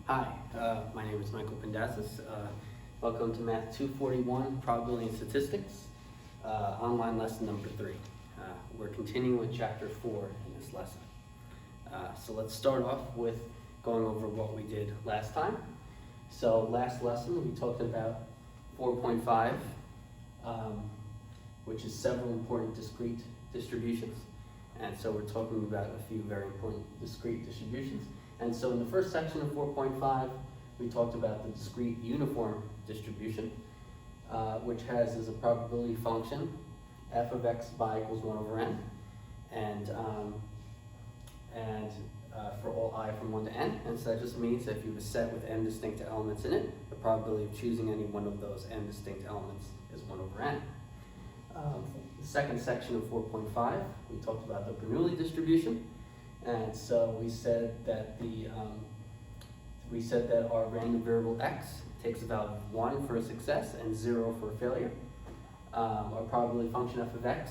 Hi, my name is Michael Pendazis. Welcome to Math 241, Probability and Statistics, online lesson number 3. We're continuing with chapter 4 in this lesson. So let's start off with going over what we did last time. So last lesson we talked about 4.5, which is several important discrete distributions. And so we're talking about a few very important discrete distributions. And so in the first section of 4.5, we talked about the discrete uniform distribution, which has as a probability function f of x by equals 1 over n, and for all I from 1 to n. And so that just means that if you have a set with n distinct elements in it, the probability of choosing any one of those n distinct elements is 1 over n. The second section of 4.5, we talked about the Bernoulli distribution. And so we said that our random variable x takes a value of 1 for a success and 0 for a failure. Our probability function f of x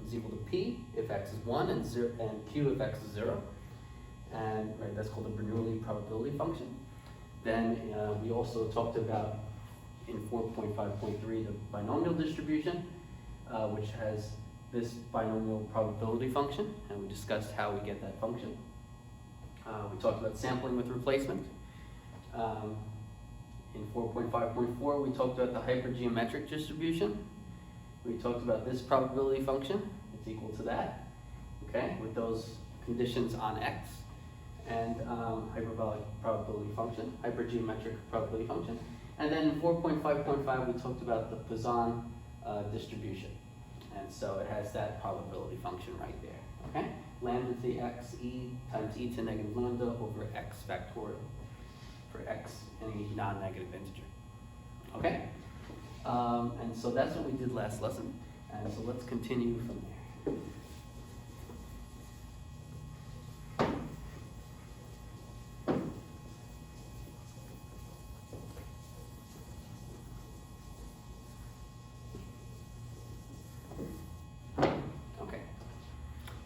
is equal to p if x is 1 and q if x is 0. And that's called the Bernoulli probability function. Then we also talked about in 4.5.3 the binomial distribution, which has this binomial probability function, and we discussed how we get that function. We talked about sampling with replacement. In 4.5.4, we talked about the hypergeometric distribution. We talked about this probability function. It's equal to that, okay, with those conditions on x, and hyperbolic probability function, hypergeometric probability function. And then in 4.5.5, we talked about the Poisson distribution. And so it has that probability function right there, okay? Lambda to the x, e times e to negative lambda over x factorial for x, any non-negative integer, okay? And so that's what we did last lesson. And so let's continue from there.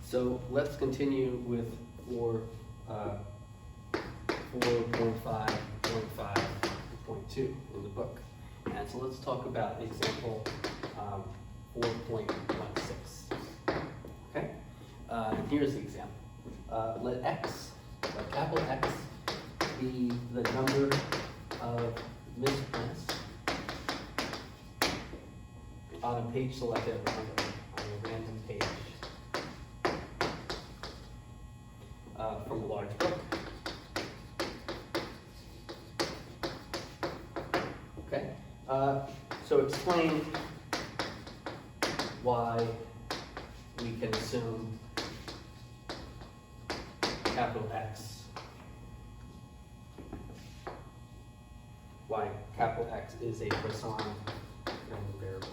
So let's continue with 4.5.5.2 in the book. And so let's talk about example 4.16. Okay? And here's the example. Let capital X, be the number of misprints on a page selected at random, on a random page. From a large book. Okay, so explain why we can assume capital X, why capital X is a Poisson random variable.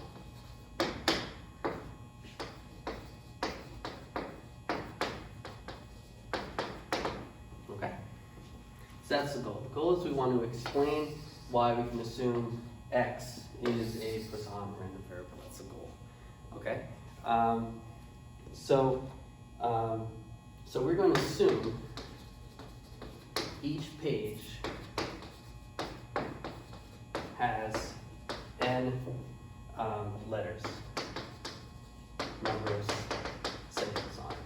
That's the goal. The goal is we want to explain why we can assume x is a Poisson random variable. That's the goal. Okay. So we're going to assume each page has n letters, numbers, symbols on it.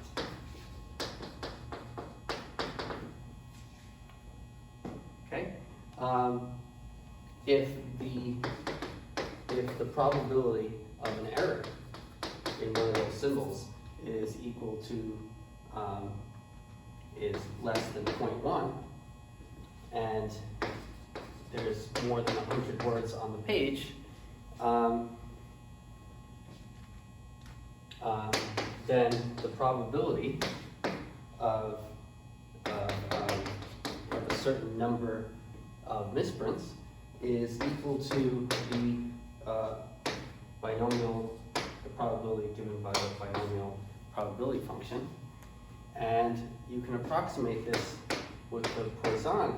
If the probability of an error in one of those symbols is equal to is less than 0.1, and there's more than 100 words on the page, then the probability of a certain number of misprints is equal to the probability given by the binomial probability function. And you can approximate this with the Poisson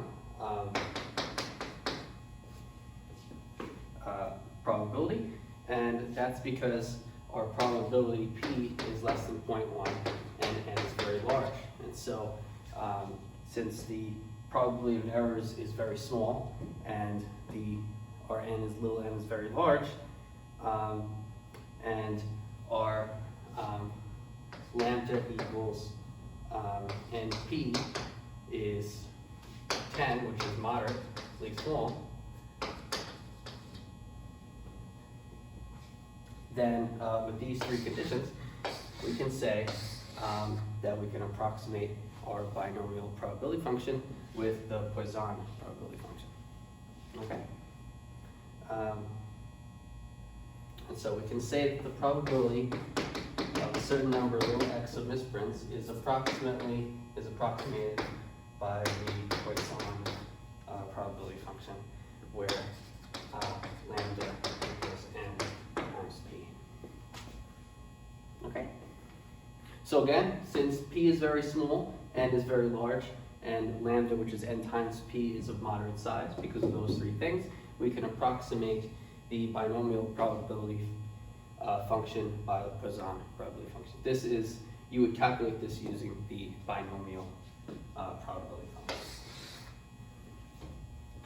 probability, and that's because our probability p is less than 0.1 and n is very large. And so since the probability of errors is very small, and our n is little n is very large, and our lambda equals np is 10, which is moderately small, then with these three conditions, we can say that we can approximate our binomial probability function with the Poisson probability function. Okay? And so we can say that the probability of a certain number of little x of misprints is approximated by the Poisson probability function, where lambda equals n times p. Okay? So again, since p is very small, n is very large, and lambda, which is n times p, is of moderate size because of those three things, we can approximate the binomial probability function by the Poisson probability function. This is, you would calculate this using the binomial probability function.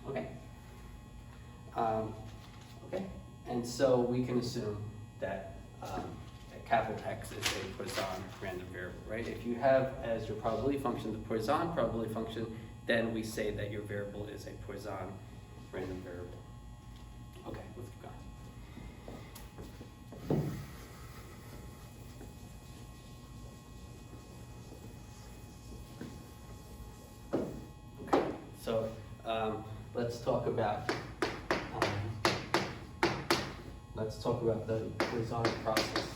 Okay? Okay, and so we can assume that capital X is a Poisson random variable, right? If you have as your probability function the Poisson probability function, then we say that your variable is a Poisson random variable. Okay, let's keep going. Okay, so let's talk about the Poisson process.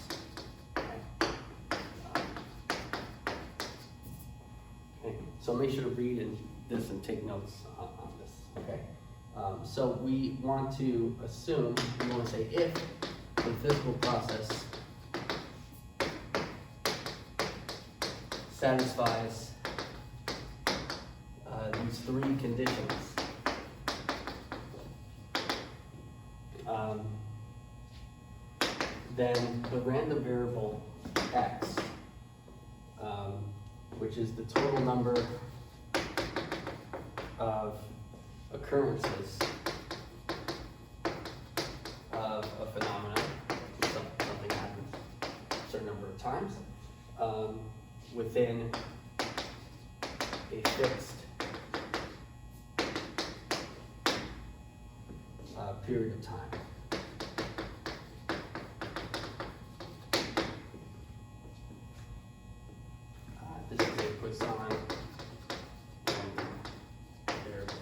So make sure to read this and take notes on this, okay? So we want to assume, we want to say if the physical process satisfies these three conditions, then the random variable x, which is the total number of occurrences of a phenomenon, something happens a certain number of times, within a fixed period of time. This is a Poisson variable.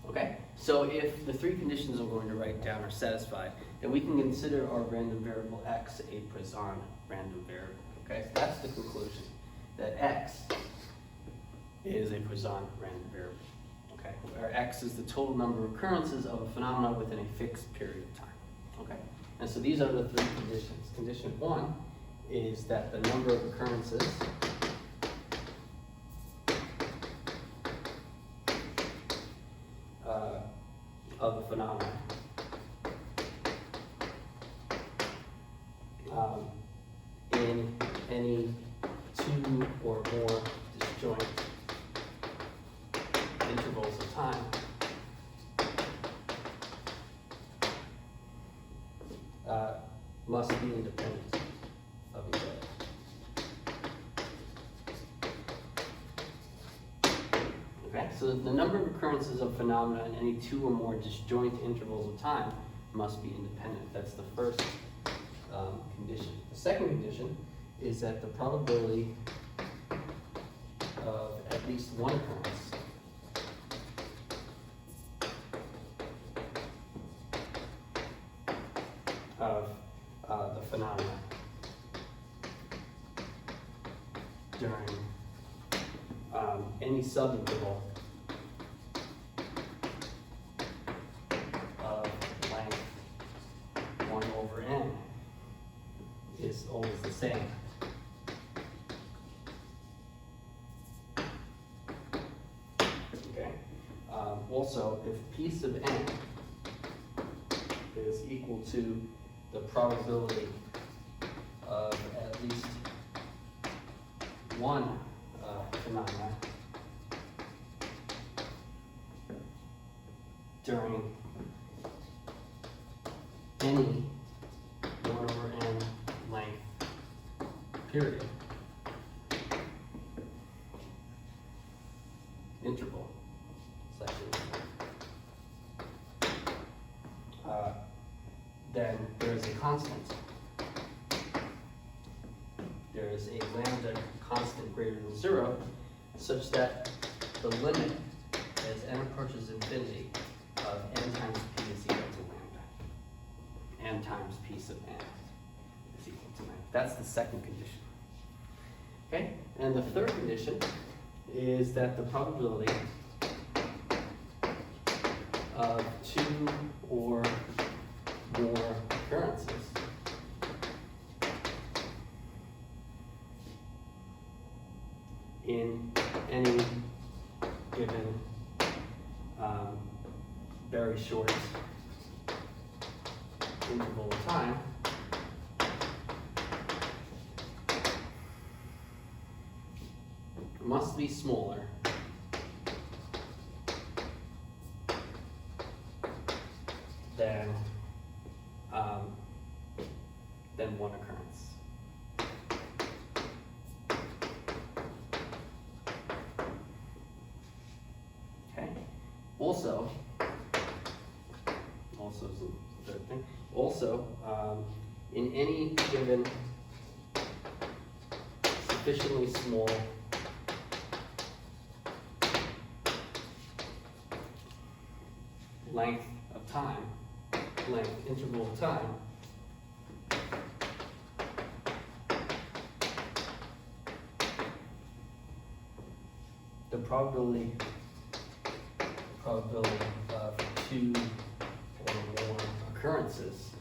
Okay, so if the three conditions I'm going to write down are satisfied, then we can consider our random variable x a Poisson random variable. Okay, so that's the conclusion, that x is a Poisson random variable. Okay, where x is the total number of occurrences of a phenomenon within a fixed period of time. Okay, and so these are the three conditions. Condition one is that the number of occurrences of a phenomenon in any two or more disjoint intervals of time must be independent of each other. Okay, so the number of occurrences of phenomena in any two or more disjoint intervals of time must be independent. That's the first condition. The second condition is that the probability of at least one occurrence of the phenomena during any subinterval of length 1 over n is always the same. Okay. Also, if p sub n is equal to the probability of at least one phenomena during any 1/n length period interval then there is a constant. There is a lambda constant greater than 0, such that the limit as n approaches infinity of n times p is equal to lambda. N times p sub n is equal to lambda. That's the second condition. Okay, and the third condition is that the probability of 2 or more occurrences in any given very short interval of time must be smaller than one occurrence. Okay. Also is the third thing. Also, in any given sufficiently small length of time, interval of time, the probability of 2 or more occurrences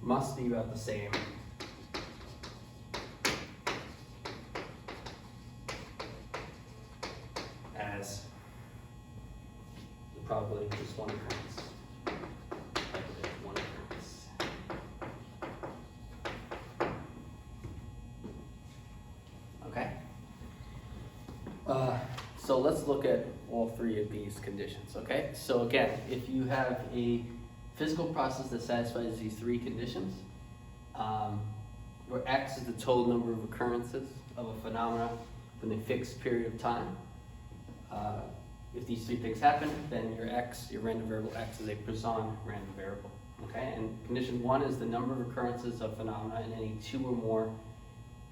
must be about the same as the probability of just one occurrence. One occurrence. Okay. So let's look at all three of these conditions. Okay. So again, if you have a physical process that satisfies these three conditions, where x is the total number of occurrences of a phenomena within a fixed period of time. If these three things happen, then your random variable x, is a Poisson random variable. Okay, and condition 1 is the number of occurrences of phenomena in any 2 or more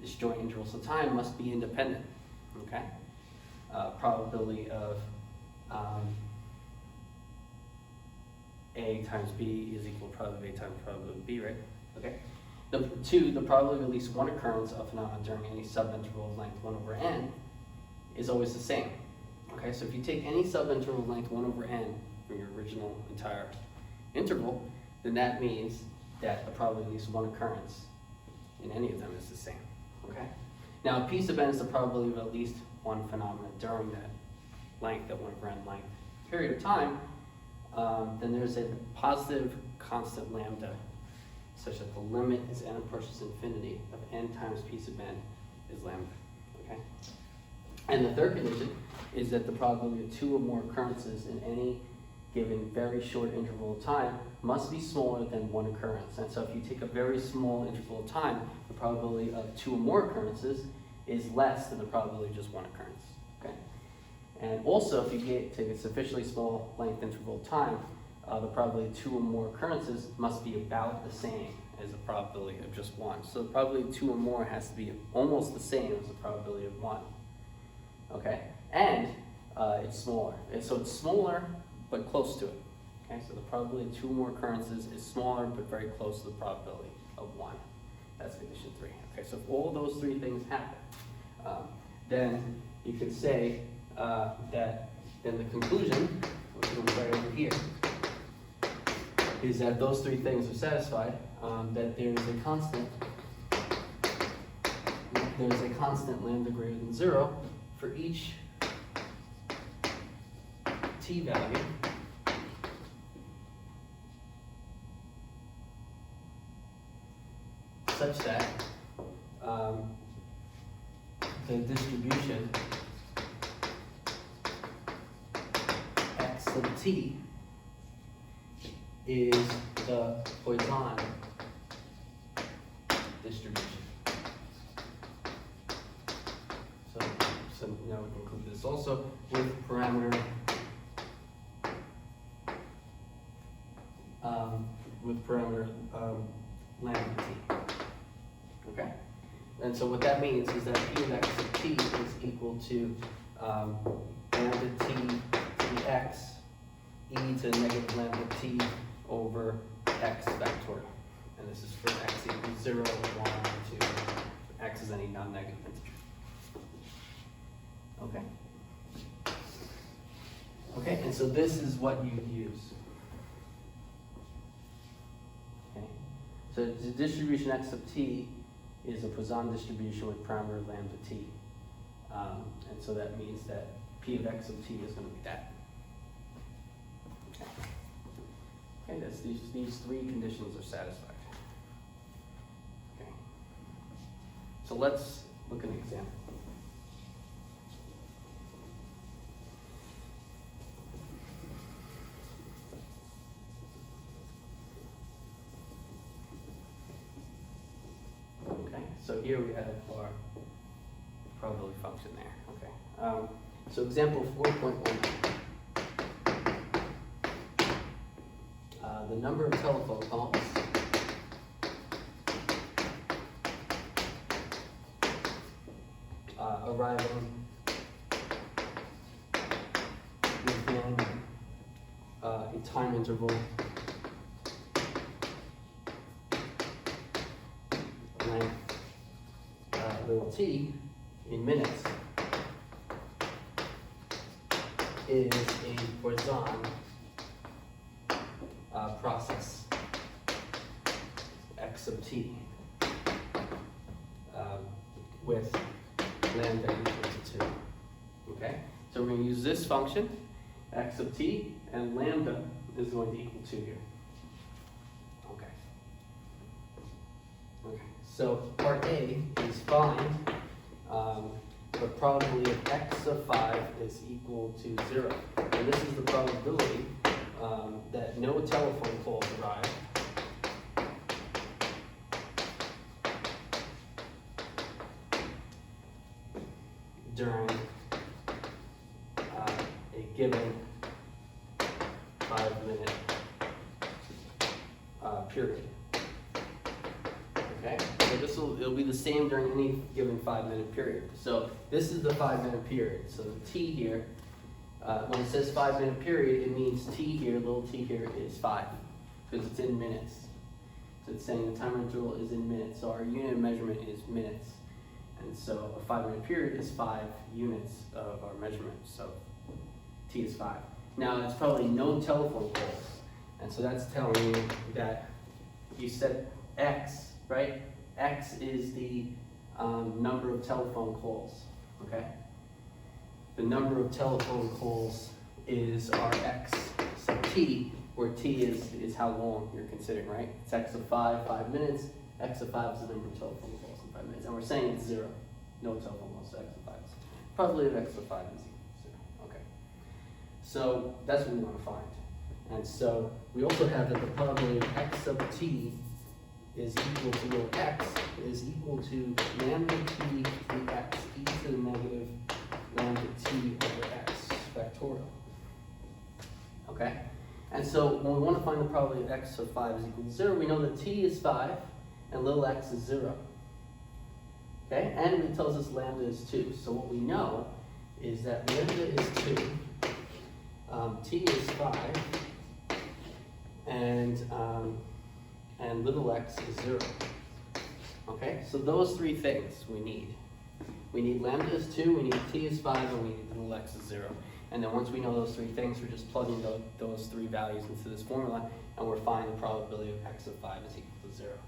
disjoint intervals of time must be independent. Okay, probability of A times B is equal to probability of A times probability of B, right? Okay. The 2, the probability of at least one occurrence of phenomena during any subinterval of length 1 over n is always the same. Okay, so if you take any subinterval of length 1 over n from your original entire interval, then that means that the probability of at least one occurrence in any of them is the same. Okay. Now, P sub n is the probability of at least one phenomenon during that length, that 1 over n length period of time. Then there's a positive constant lambda, such that the limit as n approaches infinity of n times P sub n is lambda. Okay. And the third condition is that the probability of 2 or more occurrences in any given very short interval of time must be smaller than one occurrence. And so if you take a very small interval of time, the probability of 2 or more occurrences is less than the probability of just one occurrence. Okay? And also, if you take a sufficiently small length interval of time, the probability of 2 or more occurrences must be about the same as the probability of just one. So the probability of 2 or more has to be almost the same as the probability of one. Okay? And it's smaller. And so it's smaller, but close to it. Okay? So the probability of 2 or more occurrences is smaller, but very close to the probability of one. That's condition 3. Okay, so if all those three things happen, then you could say that then the conclusion, which is right over here, is that those three things are satisfied, that there is a constant lambda greater than 0 for each t value such that the distribution x sub t is the Poisson distribution. So now we can include this also with parameter lambda t. Okay? And so what that means is that p of x of t is equal to lambda t dx e to negative lambda t over x factorial. And this is for x equals 0, 1, 2, x is any non-negative integer. Okay? Okay, and so this is what you use. Okay? So the distribution x of t is a Poisson distribution with parameter lambda t. And so that means that p of x of t is going to be that. Okay, okay, that's these three conditions are satisfied. Okay. So let's look at an example. Okay, so here we have our probability function there. Okay. So example 4.1. The number of telephone calls arriving within a time interval length little t in minutes is a Poisson process x sub t with lambda equal to 2. Okay? So we're going to use this function, x sub t, and lambda is going to equal 2 here. Okay. Okay. So part A is find the probability of x sub 5 is equal to 0. And this is the probability that no telephone calls arrive during a given 5-minute period. Okay, so it'll be the same during any given 5-minute period. So this is the 5-minute period. So the t here, when it says 5-minute period, it means t here, little t here, is 5, because it's in minutes. So it's saying the time interval is in minutes. So our unit of measurement is minutes. And so a 5-minute period is 5 units of our measurement. So t is 5. Now it's probably no telephone calls. And so that's telling you that you said x, right? X is the number of telephone calls, okay? The number of telephone calls is our x sub t, where t is how long you're considering, right? It's x of 5, 5 minutes. X of 5 is the number of telephone calls in 5 minutes. And we're saying it's 0. No telephone calls, so x of 5 is. Probability of x of 5 is equal to 0. Okay. So that's what we want to find. And so we also have that the probability of x sub t is equal to little x is equal to lambda t dx e to the negative lambda t over x factorial. Okay? And so when we want to find the probability of x of 5 is equal to 0, we know that t is 5 and little x is 0. Okay? And it tells us lambda is 2. So what we know is that lambda is 2, t is 5, and little x is 0. Okay? So those three things we need. We need lambda is 2, we need t is 5, and we need little x is 0. And then once we know those three things, we're just plugging those three values into this formula, and we're finding the probability of x of 5 is equal to 0.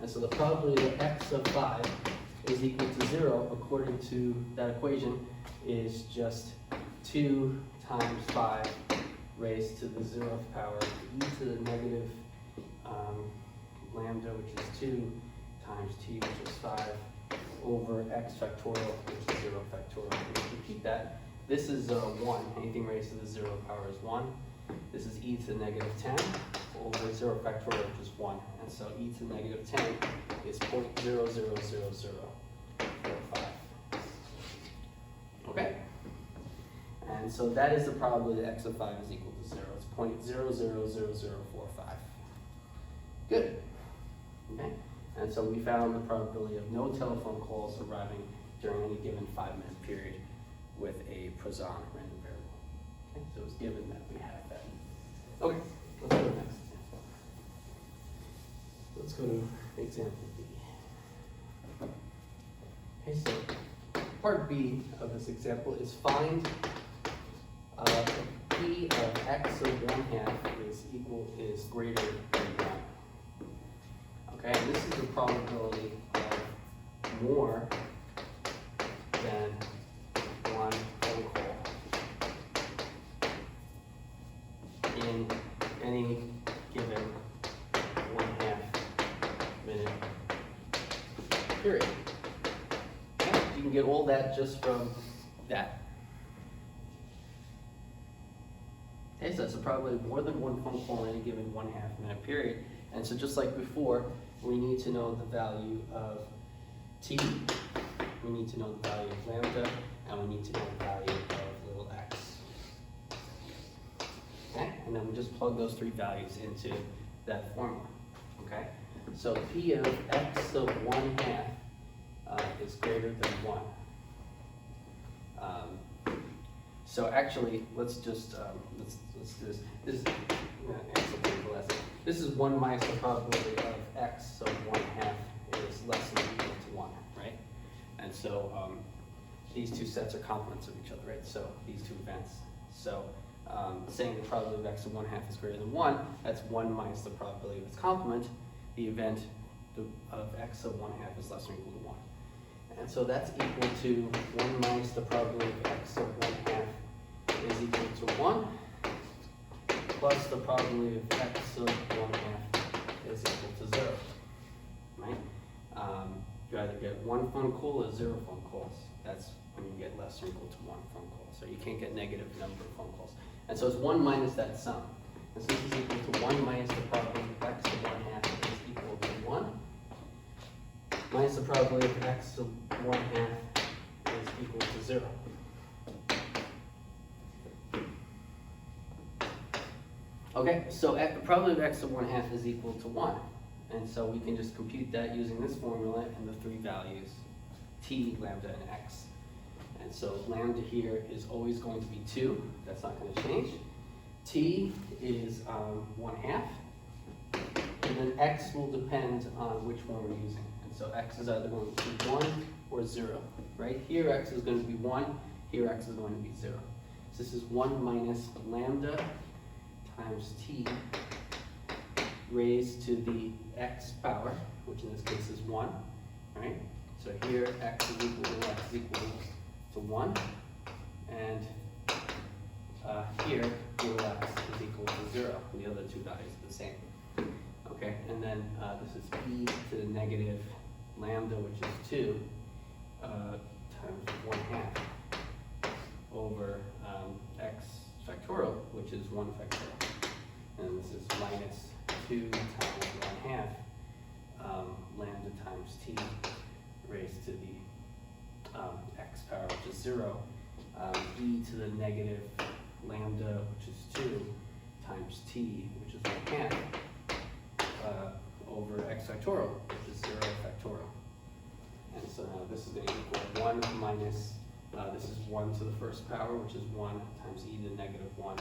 And so the probability that x of 5 is equal to 0, according to that equation, is just 2 times 5 raised to the 0th power e to the negative lambda, which is 2, times t, which is 5, over x factorial, which is 0 factorial. Let me repeat that. This is 1. Anything raised to the 0 power is 1. This is e to the negative 10 over 0 factorial, which is 1. And so e to the negative 10 is 0.000045. Okay? And so that is the probability that x of 5 is equal to 0. It's 0.000045. Good. Okay? And so we found the probability of no telephone calls arriving during any given 5-minute period with a Poisson random variable. Okay? So it's given that we have that. Okay, let's go to the next example. Let's go to example B. Okay, so part B of this example is find p of x of 1/2 is greater than 1. Okay, and this is the probability of more than one phone call in any given 1/2 minute period. Okay? You can get all that just from that. Okay, so that's a probability of more than one phone call in any given 1/2 minute period. And so just like before, we need to know the value of t, we need to know the value of lambda, and we need to know the value of little x. Okay, and then we just plug those three values into that formula. Okay, so p of x of 1/2 is greater than 1. So actually, let's just let's do this. This is 1 minus the probability of x, so 1/2 is less than or equal to 1, right? And so these two sets are complements of each other, right? So these two events. So saying the probability of x of 1/2 is greater than 1, that's 1 minus the probability of its complement. The event of x of 1/2 is less than or equal to 1. And so that's equal to 1 minus the probability of x of 1/2 is equal to 1, plus the probability of x of 1/2 is equal to 0, right? You either get 1 phone call or 0 phone calls. That's when you get less than or equal to 1 phone call. So you can't get negative number of phone calls. And so it's 1 minus that sum. And so this is equal to 1 minus the probability of x of 1/2 is equal to 1, minus the probability of x of 1/2 is equal to 0. Okay, so the probability of x of 1/2 is equal to 1. And so we can just compute that using this formula and the three values, t, lambda, and x. And so lambda here is always going to be 2. That's not going to change. T is 1/2. And then x will depend on which one we're using. And so x is either going to be 1 or 0. Right here, x is going to be 1. Here, x is going to be 0. So this is 1 minus lambda times t raised to the x power, which in this case is 1, right? So here x is equal to x is equal to 1, and here little x is equal to 0. The other two values are the same. Okay, and then this is e to the negative lambda, which is 2, times 1/2 over x factorial, which is 1 factorial. And this is minus 2 times 1/2 lambda times t raised to the x power, which is 0, e to the negative lambda, which is 2, times t, which is 1/2, over x factorial, which is 0 factorial. And so now this is going to equal 1 minus, this is 1 to the first power, which is 1 times e to the negative 1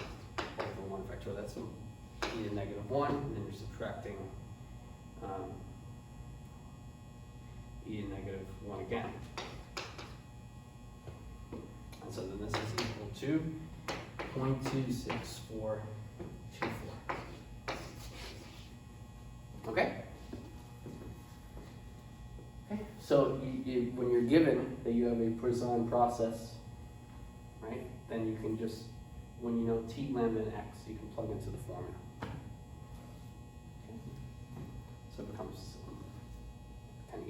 over 1 factorial. That's e to the negative 1, and then you're subtracting e to the negative 1 again. And so then this is equal to 0.26424. Okay? Okay. So when you're given that you have a Poisson process, right, then you can just, when you know t, lambda, and x, you can plug into the formula. Okay. So it becomes 10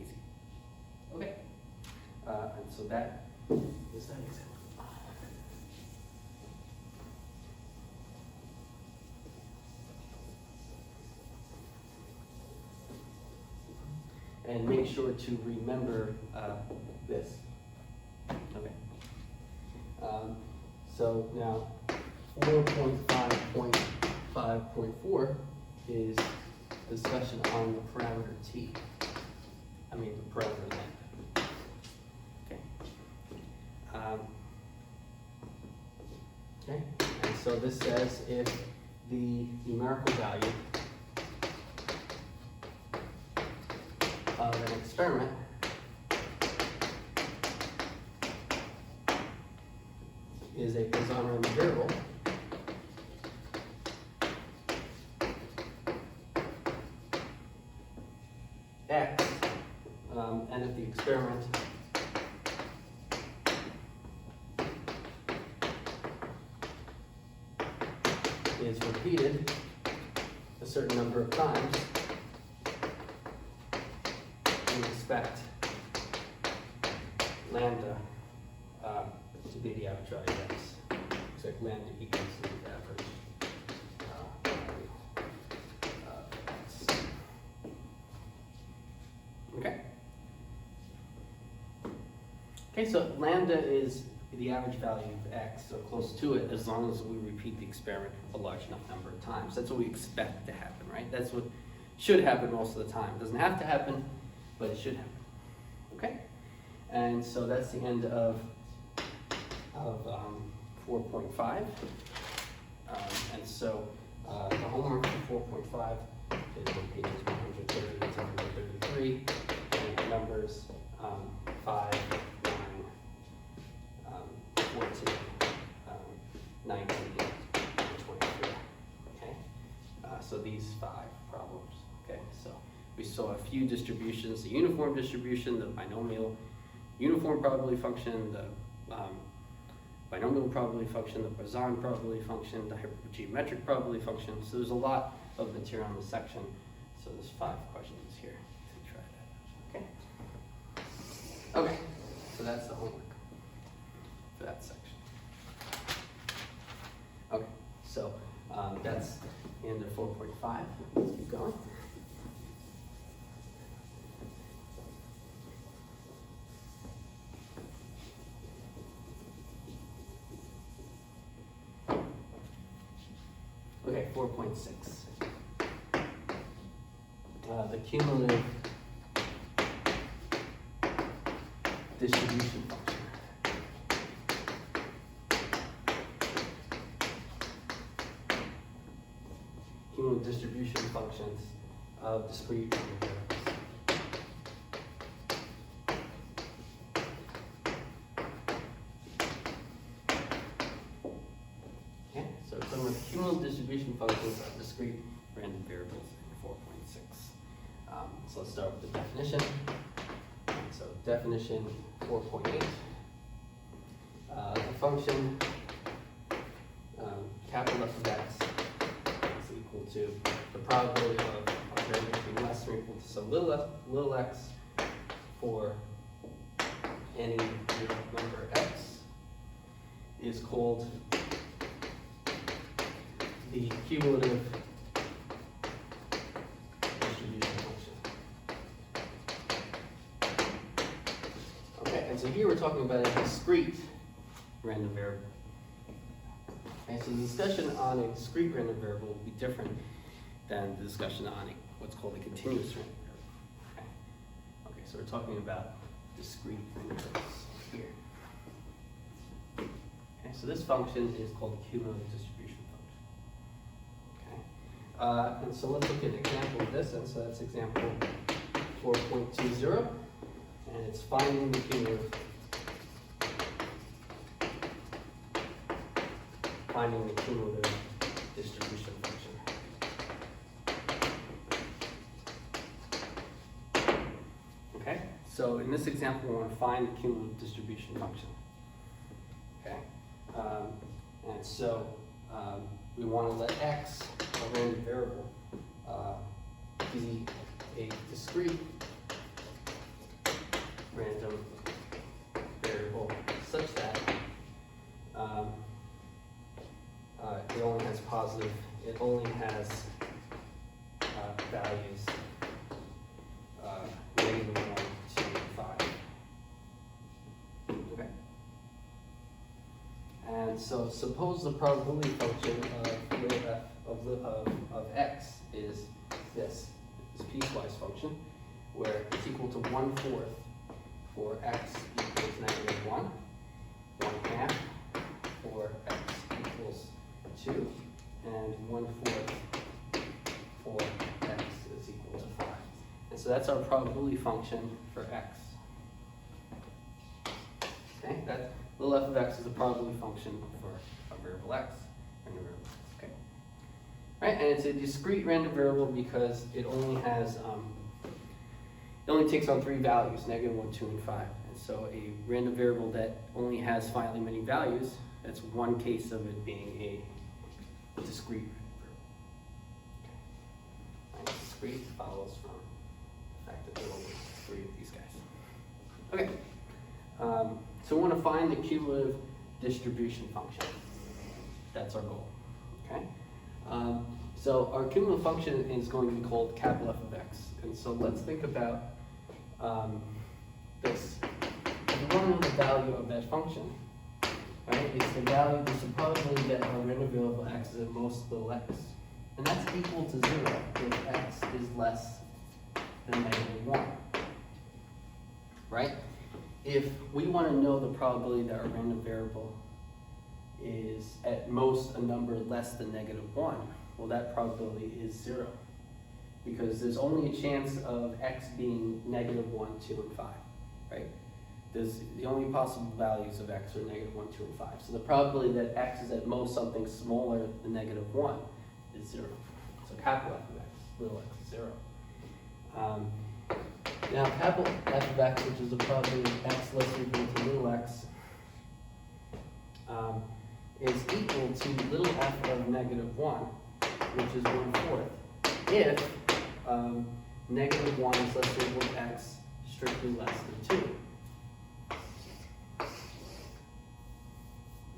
so that is that example. And make sure to remember this. Okay. So now 4.5.5.4 is discussion on the parameter t. I mean the parameter length. Okay. Okay. And so this says if the numerical value of an experiment is a Poisson random variable, x, and if the experiment is repeated a certain number of times, we expect lambda to be the average value of x. Looks like lambda equals the average value of x. Okay. Okay, so lambda is the average value of x, so close to it, as long as we repeat the experiment a large enough number of times. That's what we expect to happen, right? That's what should happen most of the time. It doesn't have to happen, but it should happen. Okay? And so that's the end of 4.5. And so the homework for 4.5 is on pages 130 to 133, and the numbers 5, 9, 14, 19, and 23. Okay? So these 5 problems. Okay? So we saw a few distributions: the uniform distribution, the binomial uniform probability function, the binomial probability function, the Poisson probability function, the hypergeometric probability function. So there's a lot of material in this section. So there's 5 questions here to try that. Okay? Okay, so that's the homework for that section. Okay, so that's the end of 4.5. Let's keep going. Okay, 4.6. The cumulative distribution function. Cumulative distribution functions of discrete variables. Okay, so it's talking about cumulative distribution functions of discrete random variables in 4.6. So let's start with the definition. So definition 4.8. The function capital F of x is equal to the probability of a variable being less or equal to some little x for any real number x is called the cumulative distribution function. Okay, and so here we're talking about a discrete random variable. Okay, so the discussion on a discrete random variable will be different than the discussion on what's called a continuous random variable. Okay, okay, so we're talking about discrete random variables here. Okay, so this function is called the cumulative distribution function. Okay, and so let's look at an example of this, and so that's example 4.20, and it's finding the cumulative distribution function. Okay, so in this example, we want to find the cumulative distribution function. Okay, and so we want to let x, a random variable, be a discrete random variable. it only has values -1, 2, 5. Okay. And so suppose the probability function of little f of x is this piecewise function, where it's equal to 1/4 for x equals -1, 1/2 for x equals 2, and 1/4 for x is equal to 5. And so that's our probability function for x. Okay, that little f of x is a probability function for a variable x. Okay. Right, and it's a discrete random variable because it only has it only takes on 3 values, -1, 2, and 5. And so a random variable that only has finitely many values, that's one case of it being a discrete variable. Okay. Right, discrete follows from the fact that there are only 3 of these guys. Okay. So we want to find the cumulative distribution function. That's our goal. Okay. So our cumulative function is going to be called capital F of x. And so let's think about this. If we want to know the value of that function, right, it's the value, the supposedly that our random variable x is at most little x. And that's equal to 0 if x is less than -1. Right? If we want to know the probability that our random variable is at most a number less than -1, well, that probability is 0. Because there's only a chance of x being -1, 2, and 5, right? There's the only possible values of x are -1, 2, and 5. So the probability that x is at most something smaller than -1 is 0. So capital F of x, little x is 0. Now capital F of x, which is the probability of x less or equal to little x, is equal to little f of -1, which is 1/4, if -1 is less or equal to x strictly less than 2.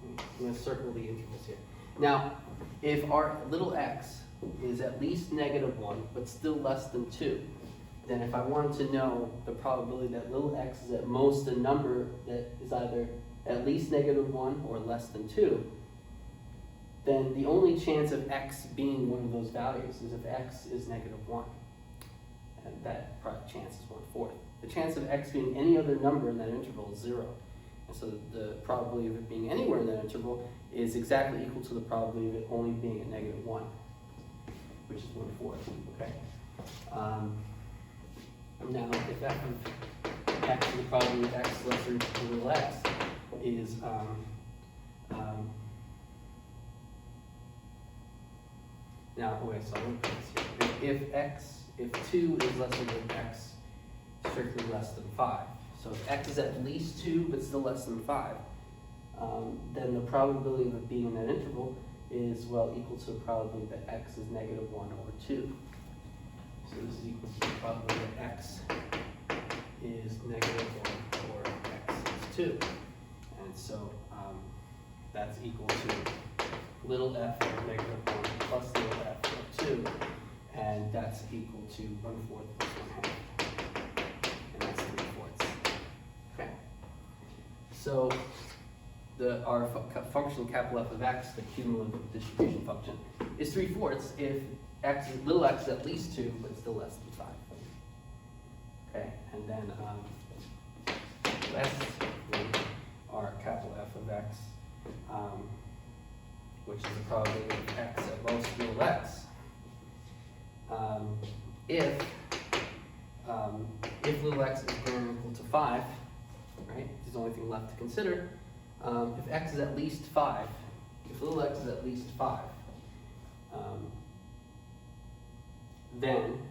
I'm going to circle the intervals here. Now, if our little x is at least -1, but still less than 2, then if I wanted to know the probability that little x is at most a number that is either at least -1 or less than 2, then the only chance of x being one of those values is if x is -1. And that chance is 1/4. The chance of x being any other number in that interval is 0. And so the probability of it being anywhere in that interval is exactly equal to the probability of it only being at -1, which is 1/4. Okay. Now, if f of x, the probability of x less or equal to little x is now, okay, so I'm going to put this here. If 2 is less than x, strictly less than 5. So if x is at least 2, but still less than 5, then the probability of it being in that interval is, well, equal to the probability that x is -1 or 2. So this is equal to the probability that x is -1 or x is 2. And so that's equal to little f of -1 plus little f of 2. And that's equal to 1/4 plus 1/2. And that's 3/4. Okay. So our function capital F of x, the cumulative distribution function, is 3/4 if little x is at least 2, but still less than 5. Okay, and then lastly, our capital F of x, which is the probability of x at most little x. If little x is greater than or equal to 5, right, there's the only thing left to consider. If x is at least 5, if little x is at least 5, then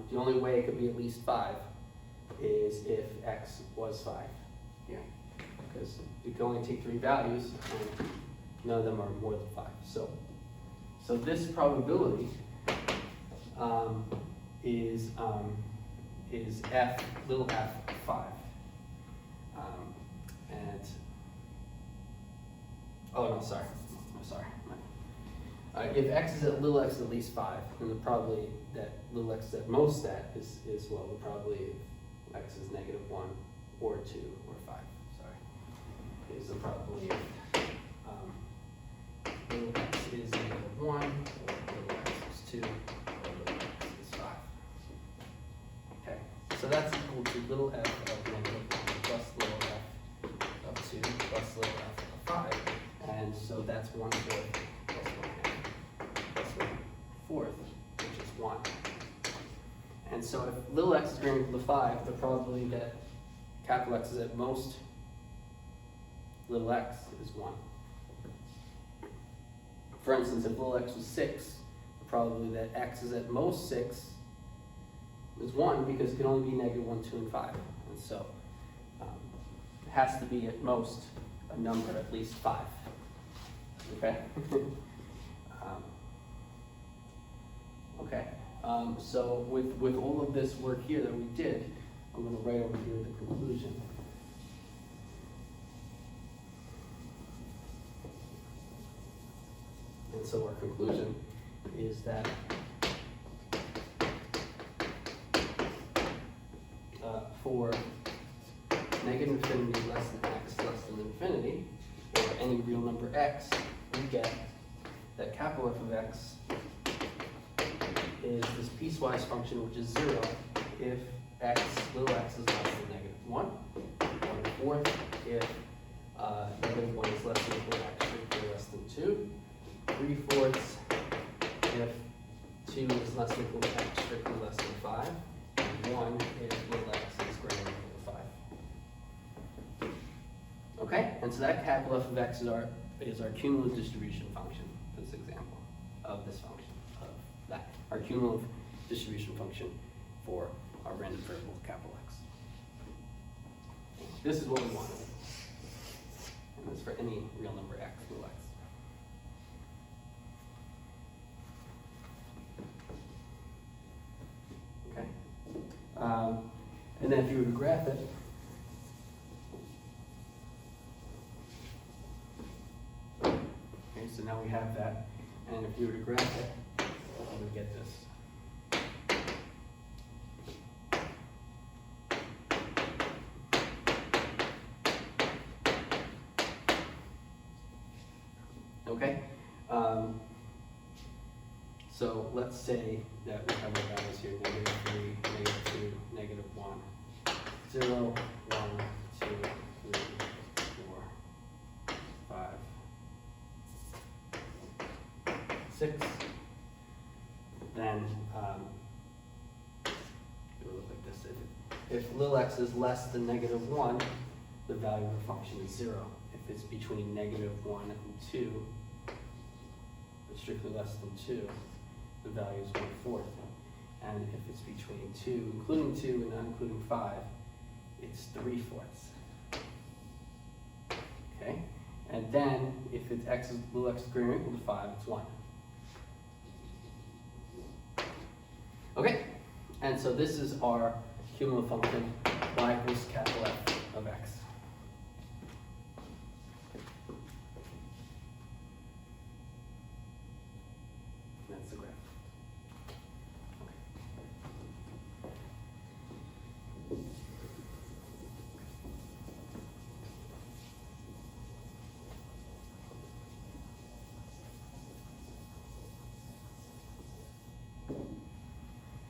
the only way it could be at least 5 is if x was 5 here. Because we can only take 3 values and none of them are more than 5. So this probability is f, little f of 5. Oh no, sorry. If x is at little x is at least 5, then the probability that little x is at most that is well, the probability if x is -1 or 2 or 5, sorry, is the probability of little x is -1 or little x is 2 or little x is 5. Okay, so that's equal to little f of -1 plus little f of 2 plus little f of 5, and so that's 1/4 plus 1/2 plus 1/4, which is 1. And so if little x is greater than equal to 5, the probability that capital X is at most little x is 1. For instance, if little x was 6, the probability that x is at most 6 is 1 because it can only be -1, 2, and 5. And so it has to be at most a number at least 5. Okay? Okay. So with all of this work here that we did, I'm going to write over here the conclusion. And so our conclusion is that for negative infinity less than x less than infinity, or any real number x, we get that capital F of x is this piecewise function which is 0 if x, little x is less than -1, 1/4 if -1 is less than or equal to x strictly less than 2, 3/4 if 2 is less than or equal to x strictly less than 5, and 1 if little x is greater than or equal to 5. Okay, and so that capital F of x is our cumulative distribution function, this example of this function, of that, our cumulative distribution function for our random variable capital X. This is what we wanted. And that's for any real number x, little x. Okay. And then if you were to graph it, okay, so now we have that, and if you were to graph it, you would get this. Okay, so let's say that we have our values here, -3, -2, -1, 0, 1, 2, 3, 4, 5, 6. Then it would look like this. If little x is less than -1, the value of the function is 0. If it's between -1 and 2, but strictly less than 2, the value is 1/4. And if it's between 2, including 2 and not including 5, it's 3/4. Okay? And then if it's little x is greater than or equal to 5, it's 1. Okay? And so this is our cumulative function, y equals capital F of x. That's the graph.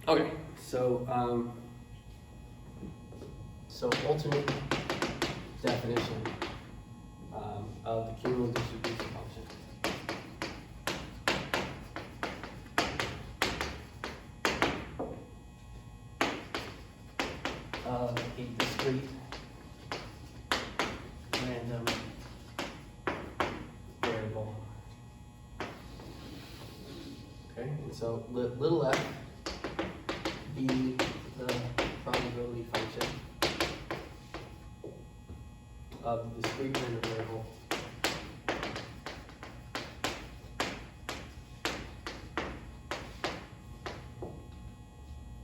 Okay, so alternate definition of the cumulative distribution function. Of a discrete random variable. Okay, and so little f be the probability function of the discrete random variable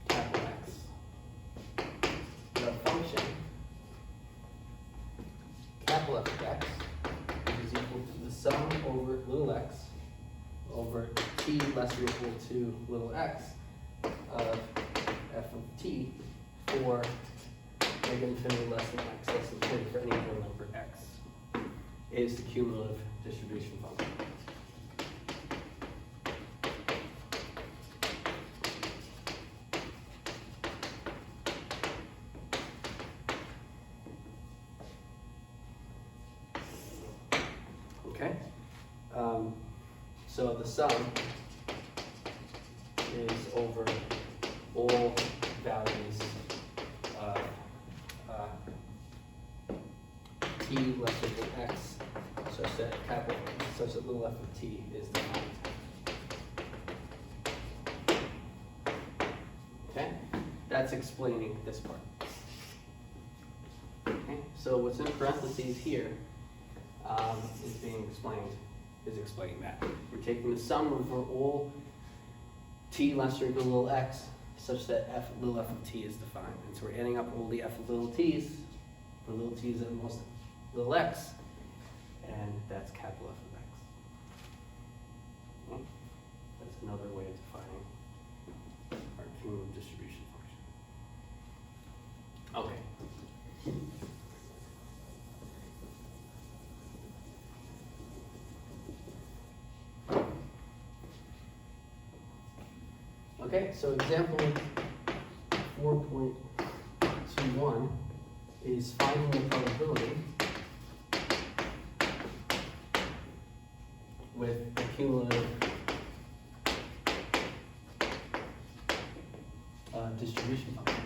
capital X. The function capital F of x is equal to the sum over little x over t less or equal to little x of f of t for negative infinity less than x less than 3 for any real number x is the cumulative distribution function. Okay? So the sum is over all values of t less than x such that little f of t is defined. Okay? That's explaining this part. Okay? So what's in parentheses here is explaining that. We're taking the sum over all t less or equal to little x such that little f of t is defined. And so we're adding up all the f of little t's for little t's and most little x, and that's capital F of x. Okay? That's another way of defining our cumulative distribution function. Okay. Okay, so example 4.21 is finding the probability with the cumulative distribution function.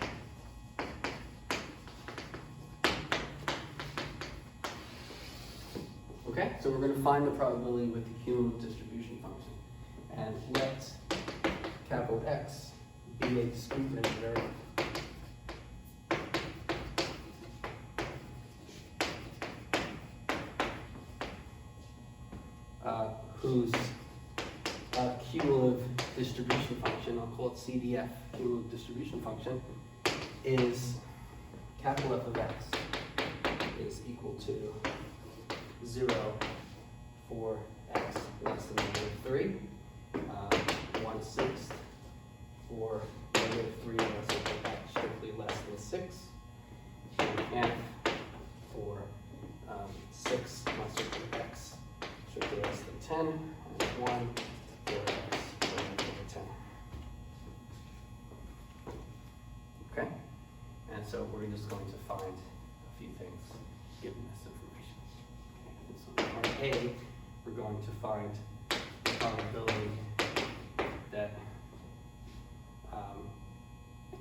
Okay, so we're going to find the probability with the cumulative distribution function. And let capital X be a discrete integer whose cumulative distribution function, I'll call it CDF, cumulative distribution function, is capital F of X is equal to 0 for x less than -3, 1/6 for -3 less than x strictly less than 6, and half for 6 less than x strictly less than 10, and 1 for x greater than 10. Okay? And so we're just going to find a few things given this information. Okay. So in part A, we're going to find the probability that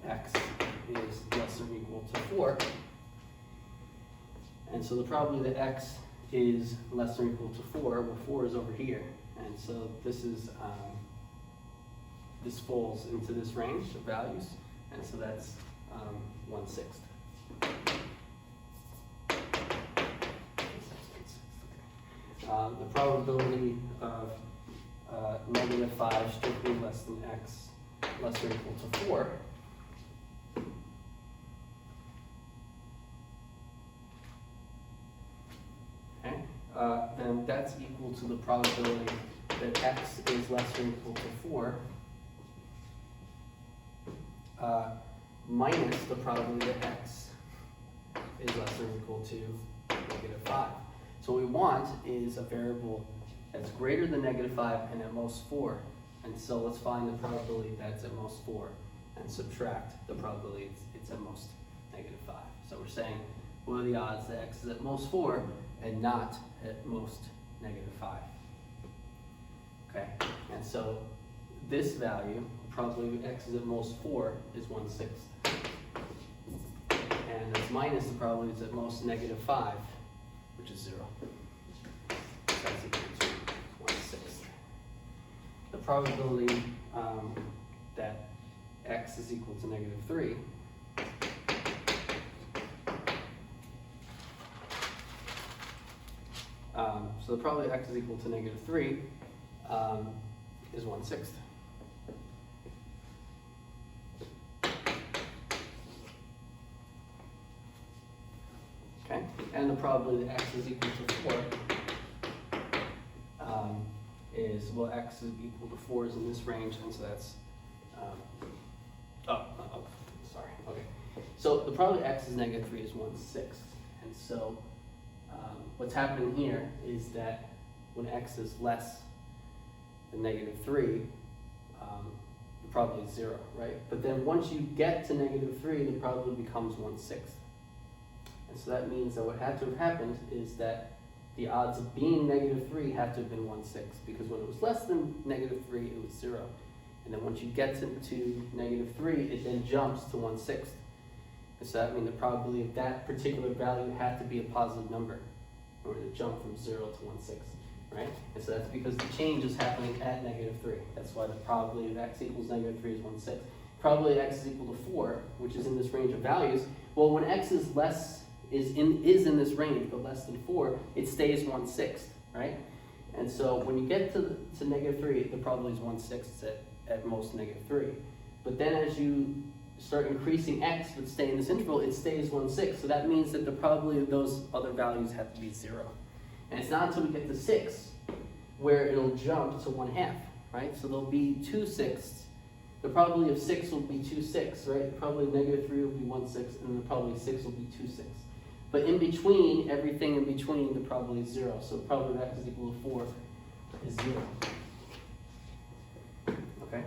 x is less than or equal to 4. And so the probability that x is less than or equal to 4, well, 4 is over here. And so this is, this falls into this range of values. And so that's 1/6. The probability of -5 strictly less than x less than or equal to 4 then that's equal to the probability that x is less than or equal to 4 minus the probability that x is less than or equal to -5. So what we want is a variable that's greater than -5 and at most 4. And so let's find the probability that's at most 4 and subtract the probability it's at most -5. So we're saying, what are the odds that x is at most 4 and not at most -5? Okay, and so this value, probably x is at most 4, is 1/6. And it's minus the probability it's at most -5, which is 0. That's equal to 1/6. The probability that x is equal to -3 so the probability x is equal to -3 is 1/6. Okay, and the probability that x is equal to 4 is, well, x is equal to 4 is in this range, and so that's, sorry, okay. So the probability x is negative 3 is 1/6, and so what's happening here is that when x is less than negative 3, the probability is 0, right? But then once you get to negative 3, the probability becomes 1/6. And so that means that what had to have happened is that the odds of being negative 3 have to have been 1/6, because when it was less than negative 3, it was 0. And then once you get to negative 3, it then jumps to 1/6. And so that means the probability of that particular value had to be a positive number in order to jump from 0 to 1/6, right? And so that's because the change is happening at negative 3. That's why the probability of x equals negative 3 is 1/6. Probability of x is equal to 4, which is in this range of values. Well, when x is in this range, but less than 4, it stays 1/6, right? And so when you get to negative 3, the probability is 1/6 at most negative 3. But then as you start increasing x but stay in this interval, it stays 1/6. So that means that the probability of those other values have to be 0. And it's not until we get to 6 where it'll jump to 1/2, right? So there'll be 2/6. The probability of 6 will be 2/6, right? The probability of negative 3 will be 1/6, and the probability of 6 will be 2/6. But in between, everything in between, the probability is 0. So the probability of x is equal to 4 is 0. Okay?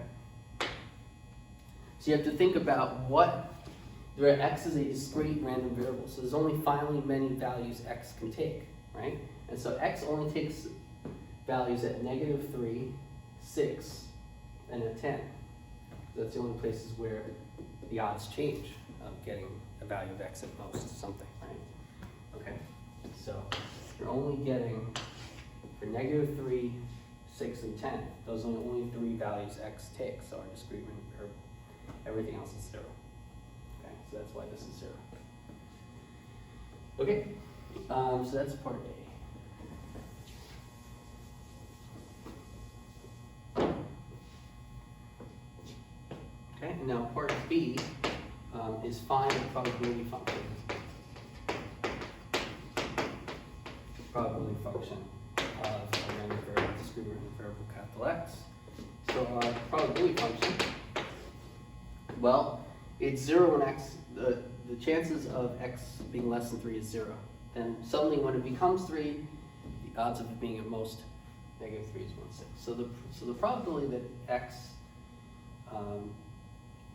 So you have to think about where x is a discrete random variable. So there's only finitely many values x can take, right? And so x only takes values at negative 3, 6, and at 10. That's the only places where the odds change of getting a value of x at most something, right? Okay, so you're only getting, for negative 3, 6, and 10, those are the only 3 values x takes, so our discrete random variable. Everything else is 0. Okay, so that's why this is 0. Okay, so that's part A. Okay, and now part B is find the probability function. Probability function of a random variable, discrete random variable, capital X. So our probability function, well, it's 0 when x, the chances of x being less than 3 is 0. Then suddenly when it becomes 3, the odds of it being at most negative 3 is 1/6. So the probability that x,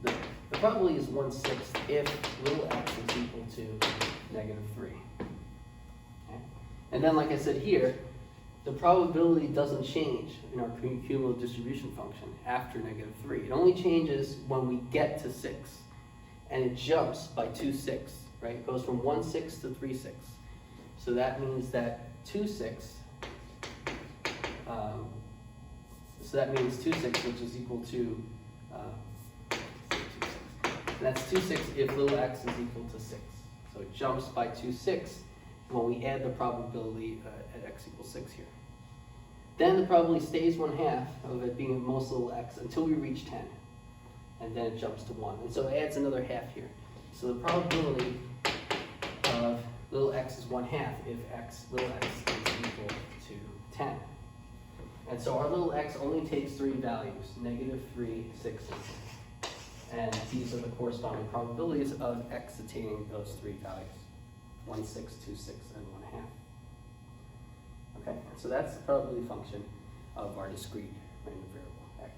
the probability is 1/6 if little x is equal to negative 3. Okay? And then, like I said here, the probability doesn't change in our cumulative distribution function after negative 3. It only changes when we get to 6. And it jumps by 2/6, right? It goes from 1/6 to 3/6. So that means that 2/6, so that means 2/6, which is equal to, that's 2/6 if little x is equal to 6. So it jumps by 2/6 when we add the probability at x equals 6 here. Then the probability stays 1/2 of it being most little x until we reach 10. And then it jumps to 1. And so it adds another half here. So the probability of little x is 1/2 if little x is equal to 10. And so our little x only takes 3 values, negative 3, 6, and 10. And these are the corresponding probabilities of x attaining those 3 values, 1/6, 2/6, and 1/2. Okay, so that's the probability function of our discrete random variable x.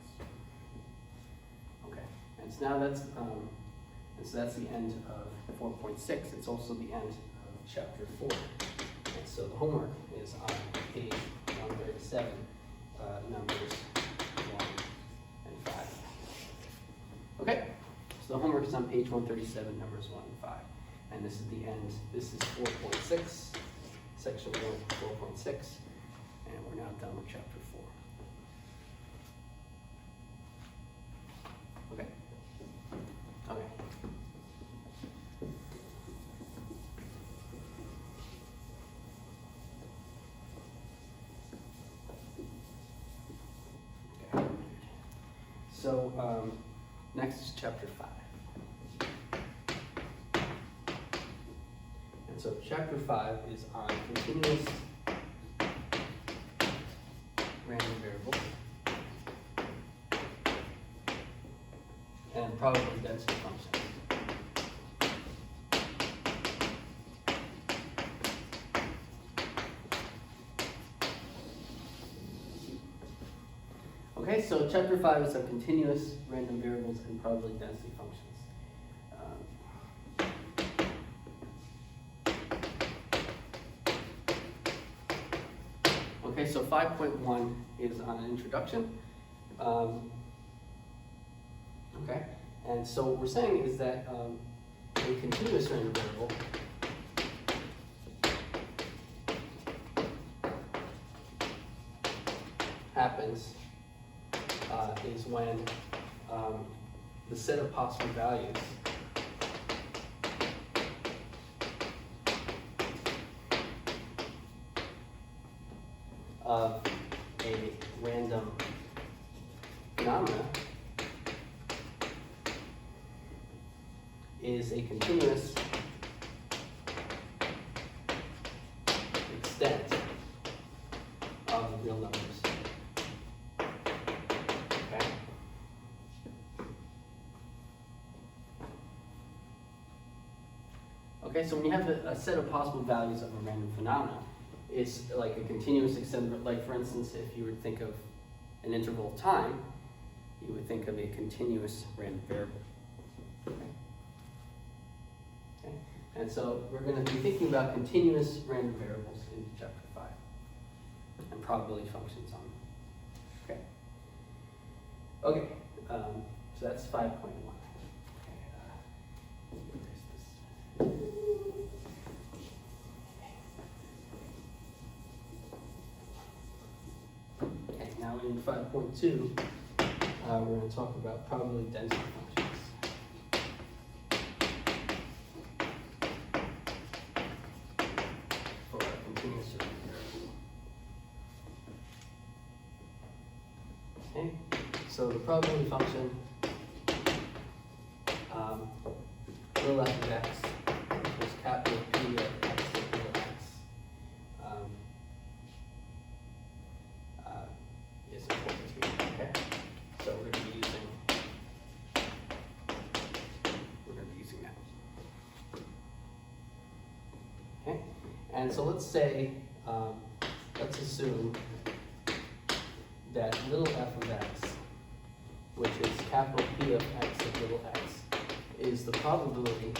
Okay, and so now that's the end of 4.6. It's also the end of chapter 4. And so the homework is on page 137, numbers 1 and 5. Okay, so the homework is on page 137, numbers 1 and 5. And this is the end. This is 4.6, section 1, 4.6. And we're now done with chapter 4. Okay. Okay. Okay. So next is chapter 5. And so chapter 5 is on continuous random variables and probability density functions. Okay, so chapter 5 is of continuous random variables and probability density functions. Okay, so 5.1 is on an introduction. Okay, and so what we're saying is that a continuous random variable happens is when the set of possible values of a random phenomena is a continuous extent of real numbers. Okay? Okay, so when you have a set of possible values of a random phenomena, it's like a continuous extent. Like for instance, if you were to think of an interval of time, you would think of a continuous random variable. Okay? Okay? And so we're going to be thinking about continuous random variables in chapter 5 and probability functions on them. Okay. Okay. So that's 5.1. Okay, now in 5.2, we're going to talk about probability density functions. For a continuous random variable. Okay, so the probability function little f of x equals capital P of x of little x is important here. Okay, so we're going to be using that. Okay, and so let's say let's assume that little f of x, which is capital P of x of little x, is the probability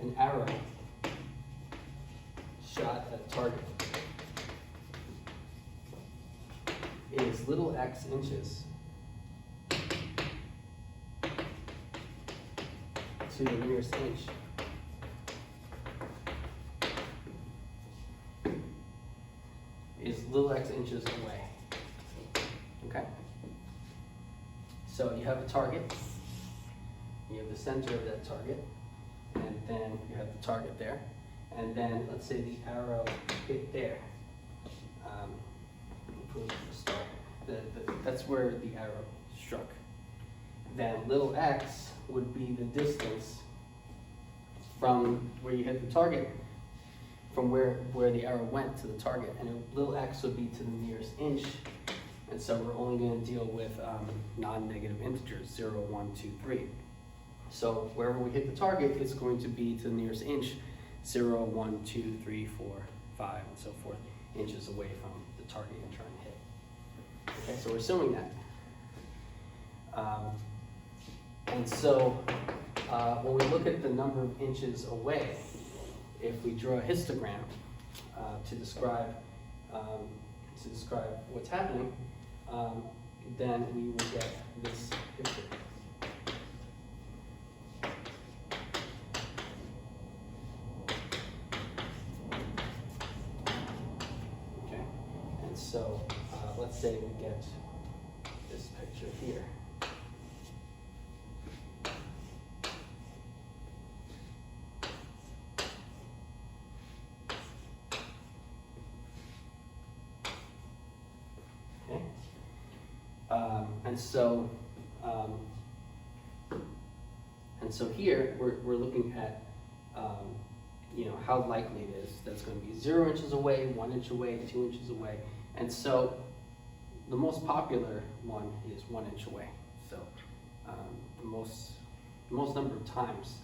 an arrow shot at a target is little x inches to the nearest inch is little x inches away. Okay? So you have a target, you have the center of that target, and then you have the target there, and then let's say the arrow hit there. That's where the arrow struck. Then little x would be the distance from where you hit the target, from where the arrow went to the target, and little x would be to the nearest inch. And so we're only going to deal with non-negative integers, 0, 1, 2, 3. So wherever we hit the target, it's going to be to the nearest inch, 0, 1, 2, 3, 4, 5, and so forth, inches away from the target you're trying to hit. Okay, so we're assuming that. And so when we look at the number of inches away, if we draw a histogram to describe what's happening, then we will get this picture. Okay, and so let's say we get this picture here. And so here we're looking at how likely it is that's going to be 0 inches away, 1 inch away, 2 inches away. And so the most popular one is 1 inch away. So the most number of times,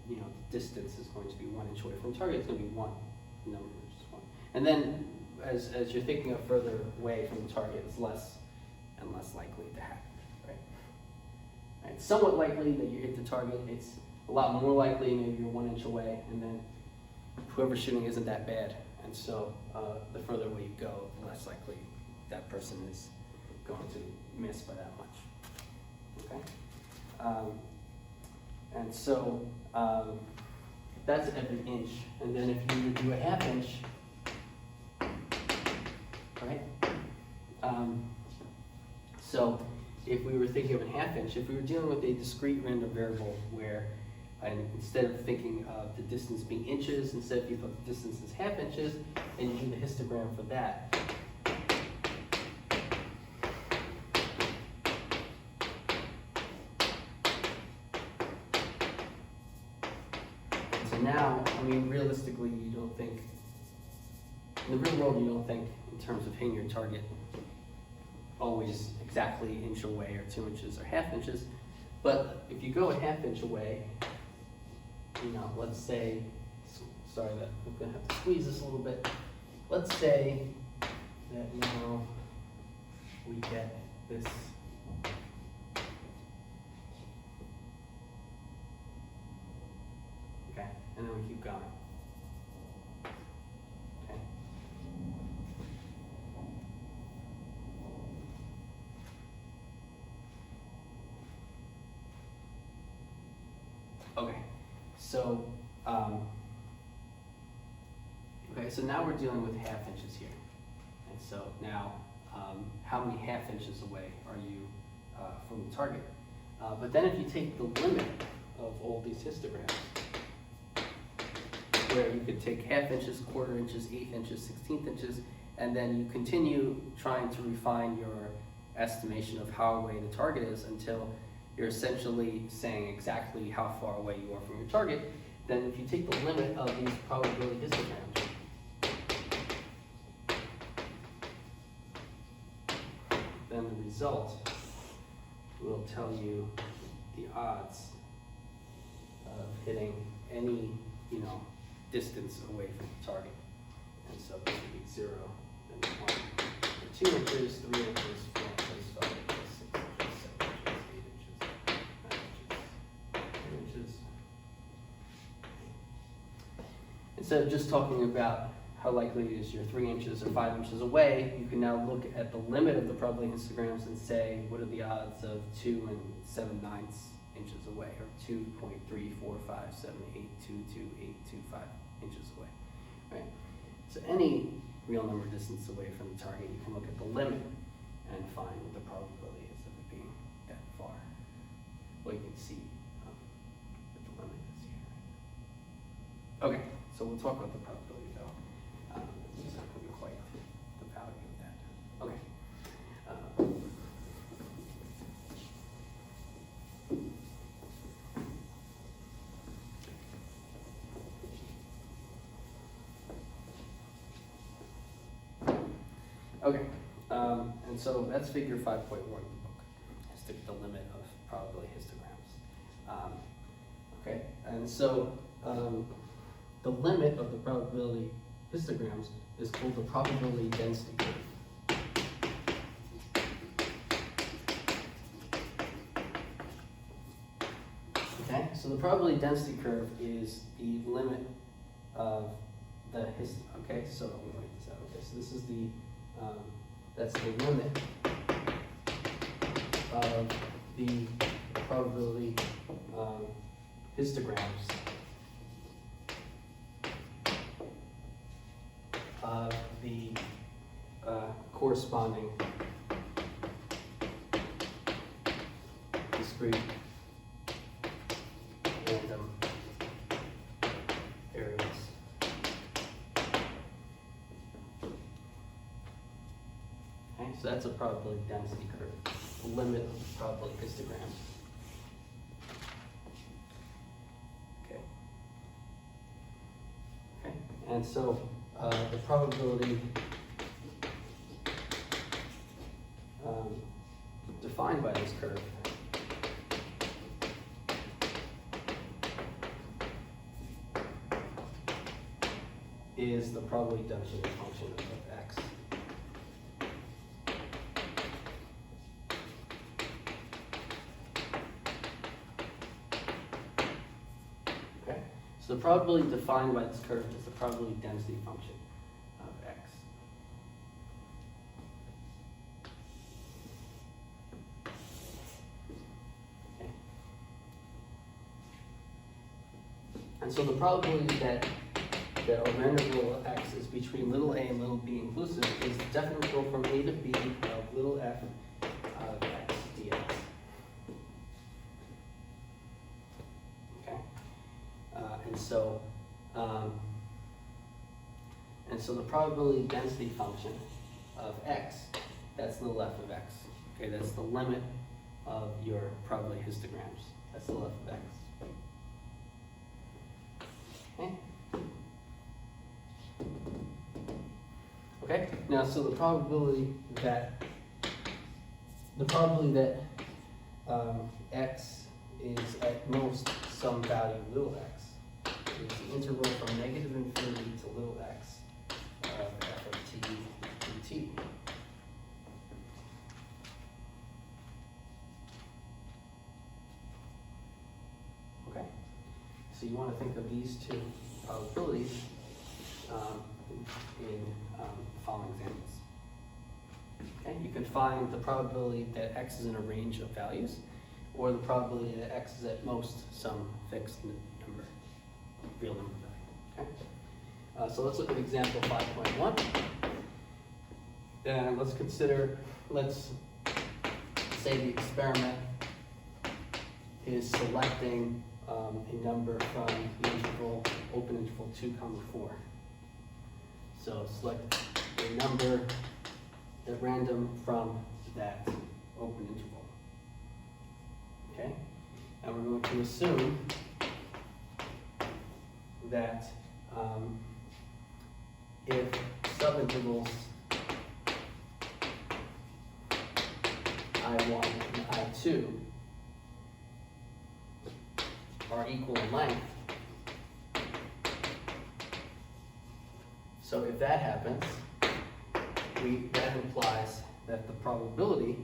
the distance is going to be 1 inch away from target. It's going to be one number, just one. And then as you're thinking of further away from the target, it's less and less likely to happen, right? It's somewhat likely that you hit the target. It's a lot more likely maybe you're 1 inch away, and then whoever's shooting isn't that bad. And so the further away you go, the less likely that person is going to miss by that much, okay? And so that's every inch. And then if you do a half inch, right? So if we were thinking of a half inch, if we were dealing with a discrete random variable where, and instead of thinking of the distance being inches, instead if you thought the distance is half inches, and you do the histogram for that. So now, realistically, you don't think, in the real world, you don't think in terms of hitting your target always exactly an inch away or 2 inches or half inches. But if you go a half inch away, let's say, sorry that I'm gonna have to squeeze this a little bit. Let's say that now we get this. Okay, and then we keep going. Okay. Okay, so so now we're dealing with half inches here. And so now, how many half inches away are you from the target? But then if you take the limit of all these histograms, where you could take half inches, quarter inches, eighth inches, 16th inches, and then you continue trying to refine your estimation of how away the target is until you're essentially saying exactly how far away you are from your target. Then if you take the limit of these probability histograms, then the result will tell you the odds of hitting any, distance away from the target. And so this would be 0, then 1, 2 inches, 3 inches, 4 inches, 5 inches, 6 inches, 7 inches, 8 inches, 9 inches, 10 inches. Instead of just talking about how likely it is you're 3 inches or 5 inches away, you can now look at the limit of the probability histograms and say, what are the odds of 2 7/9 inches away, or 2.34578228225 inches away, right? So any real number distance away from the target, you can look at the limit and find what the probability is of it being that far. Well, you can see what the limit is here. Okay, so we'll talk about the probability though. It's not going to be quite the value of that. Okay. Okay, and so that's figure 5.1 of the book, is the limit of probability histograms. Okay, and so the limit of the probability histograms is called the probability density curve. Okay, so the probability density curve is the limit of the okay, so let me write this out. Okay, so this is the that's the limit of the probability histograms of the corresponding discrete random variables. Okay, so that's a probability density curve, the limit of the probability histogram. Okay. And so the probability defined by this curve is the probability density function of x. Okay, so the probability defined by this curve is the probability density function of x. Okay. And so the probability that a random rule of x is between little a and little b inclusive is the definite rule from a to b of little f of x dx. Okay, and so the probability density function of x, that's little f of x. Okay, that's the limit of your probability histograms. That's little f of x. Okay. Okay, now so the probability that x is at most some value little x is the interval from negative infinity to little x of f of t dt. Okay, so you want to think of these two probabilities in following examples. Okay, you can find the probability that x is in a range of values, or the probability that x is at most some fixed number, real number value. Okay, so let's look at example 5.1, and let's say the experiment is selecting a number from the interval, open interval 2, 4. So select a number at random from that open interval. Okay? And we're going to assume that if subintervals I1 and I2 are equal in length, so if that happens, that implies that the probability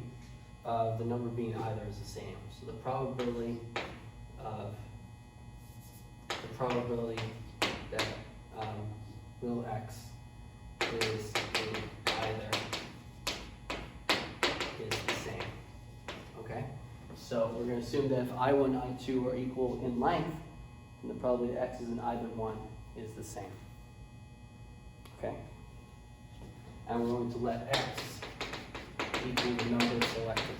of the number being either is the same. So the probability that little x is in either is the same. Okay? So we're going to assume that if I1 and I2 are equal in length, then the probability that x is in either one is the same. Okay? And we're going to let x equal the number selected.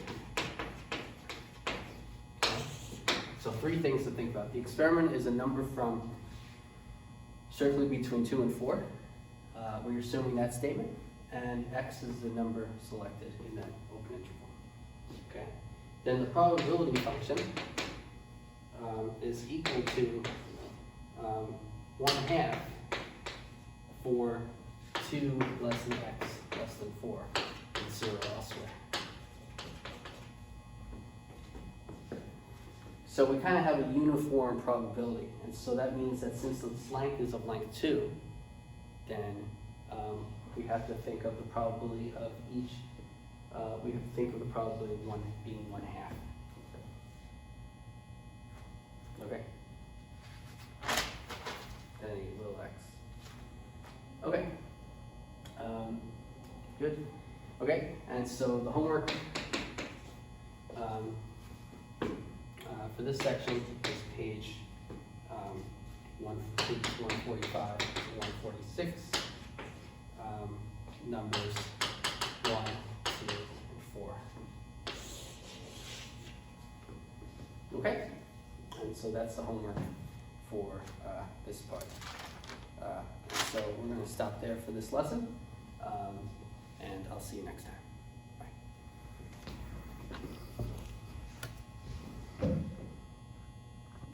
Okay? So 3 things to think about. The experiment is a number from strictly between 2 and 4. We're assuming that statement. And x is the number selected in that open interval. Okay? Then the probability function is equal to 1/2 for 2 less than x less than 4 and 0 elsewhere. So we kind of have a uniform probability, and so that means that since its length is of length 2, then we have to think of the probability of each. We have to think of the probability of one being 1/2. Okay. And then a little x. Okay. Good. Okay, and so the homework for this section is page 145 to 146, numbers 1, 2, and 4. Okay, and so that's the homework for this part. And so we're going to stop there for this lesson, and I'll see you next time.